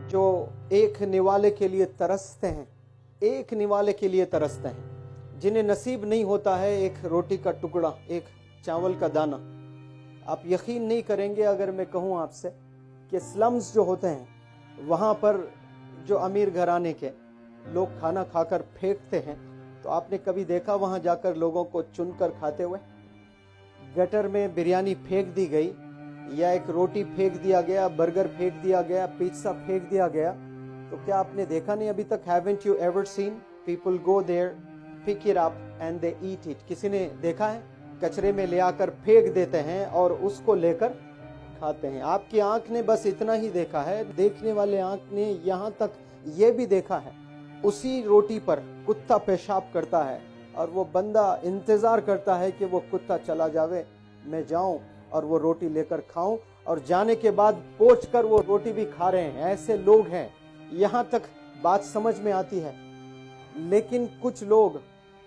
जो एक निवाले के लिए तरसते हैं, एक निवाले के लिए तरसते हैं, जिन्हें नसीब नहीं होता है एक रोटी का टुकड़ा, एक चावल का दाना। आप यकीन नहीं करेंगे अगर मैं कहूँ आपसे कि स्लम्स जो होते हैं वहाँ पर जो अमीर घराने के लोग खाना खाकर फेंकते हैं, तो आपने कभी देखा वहाँ जाकर लोगों को चुनकर खाते हुए? गटर में बिरयानी फेंक दी गई या एक रोटी फेंक दिया गया, बर्गर फेंक दिया गया, पिज्जा फेंक दिया गया, तो क्या आपने देखा नहीं अभी तक? Haven't you ever seen people go there, pick it up and they eat it? किसी ने देखा है? कचरे में ले आकर फेंक देते हैं और उसको लेकर खाते हैं। आपकी आंख ने बस इतना ही देखा है, देखने वाले आंख ने यहाँ तक ये भी देखा है उसी रोटी पर कुत्ता पेशाब करता है और वो बंदा इंतजार करता है कि वो कुत्ता चला जावे, मैं जाऊं और वो रोटी लेकर खाऊं, और जाने के बाद पोंछ कर वो रोटी भी खा रहे हैं। ऐसे लोग हैं, यहाँ तक बात समझ में आती है। लेकिन कुछ लोग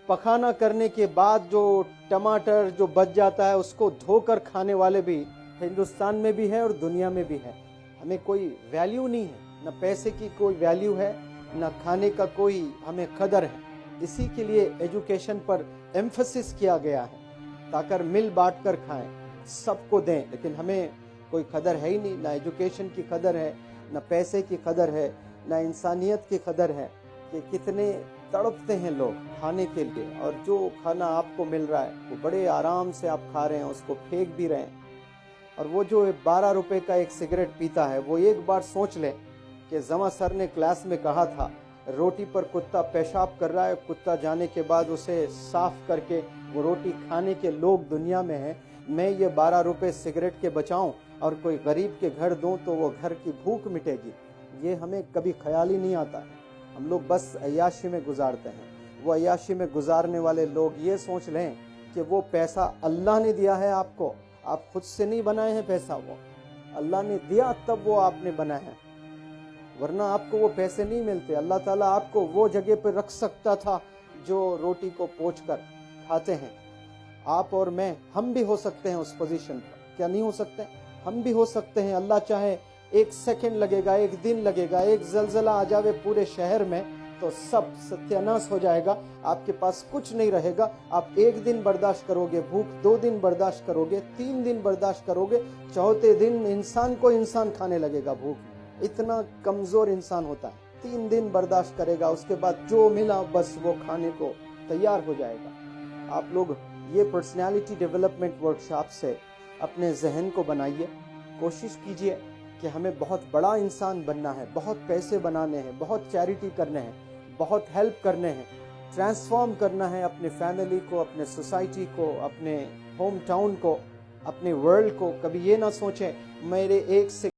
पखाना करने के बाद जो टमाटर जो बच जाता है उसको धोकर खाने वाले भी हिंदुस्तान में भी है और दुनिया में भी है। हमें कोई वैल्यू नहीं है, न पैसे की कोई वैल्यू है, न खाने का कोई हमें कदर है। इसी के लिए एजुकेशन पर एम्फसिस किया गया है ताकि मिल बांट कर खाएं, सबको दें। लेकिन हमें कोई कदर है ही नहीं, ना एजुकेशन की कदर है, ना पैसे की कदर है, ना इंसानियत की कदर है कि कितने तड़पते हैं लोग खाने के लिए। और जो खाना आपको मिल रहा है वो बड़े आराम से आप खा रहे हैं, उसको फेंक भी रहे हैं। और वो जो 12 रुपए का एक सिगरेट पीता है, वो एक बार सोच ले कि जमा सर ने क्लास में कहा था रोटी पर कुत्ता पेशाब कर रहा है, कुत्ता जाने के बाद उसे साफ करके वो रोटी खाने के लोग दुनिया में हैं। मैं ये 12 रुपए सिगरेट के बचाऊं और कोई गरीब के घर दूं तो वो घर की भूख मिटेगी। ये हमें कभी ख्याल ही नहीं आता है। हम लोग बस अय्याशी में गुजारते हैं। वो अय्याशी में गुजारने वाले लोग ये सोच लें कि वो पैसा अल्लाह ने दिया है आपको, आप खुद से नहीं बनाए हैं पैसा, वो अल्लाह ने दिया तब वो आपने बनाया है, वरना आपको वो पैसे नहीं मिलते। अल्लाह ताला आपको वो जगह पर रख सकता था जो रोटी को पोंछ कर खाते हैं। आप और मैं, हम भी हो सकते हैं उस पोजीशन पर, क्या नहीं हो सकते? हम भी हो सकते हैं। अल्लाह चाहे एक सेकंड लगेगा, एक दिन लगेगा, एक जलजला आ जावे पूरे शहर में तो सब सत्यानाश हो जाएगा, आपके पास कुछ नहीं रहेगा। आप एक दिन बर्दाश्त करोगे भूख, 2 दिन बर्दाश्त करोगे, 3 दिन बर्दाश्त करोगे, चौथे दिन इंसान को इंसान खाने लगेगा भूख। इतना कमजोर इंसान होता है, 3 दिन बर्दाश्त करेगा, उसके बाद जो मिला बस वो खाने को तैयार हो जाएगा। आप लोग ये पर्सनालिटी डेवलपमेंट वर्कशॉप से अपने जहन को बनाइए, कोशिश कीजिए कि हमें बहुत बड़ा इंसान बनना है, बहुत पैसे बनाने हैं, बहुत चैरिटी करने हैं, बहुत हेल्प करने हैं, ट्रांसफॉर्म करना है अपने फैमिली को, अपने सोसाइटी को, अपने होम टाउन को, अपने वर्ल्ड को। कभी ये ना सोचें मेरे एक से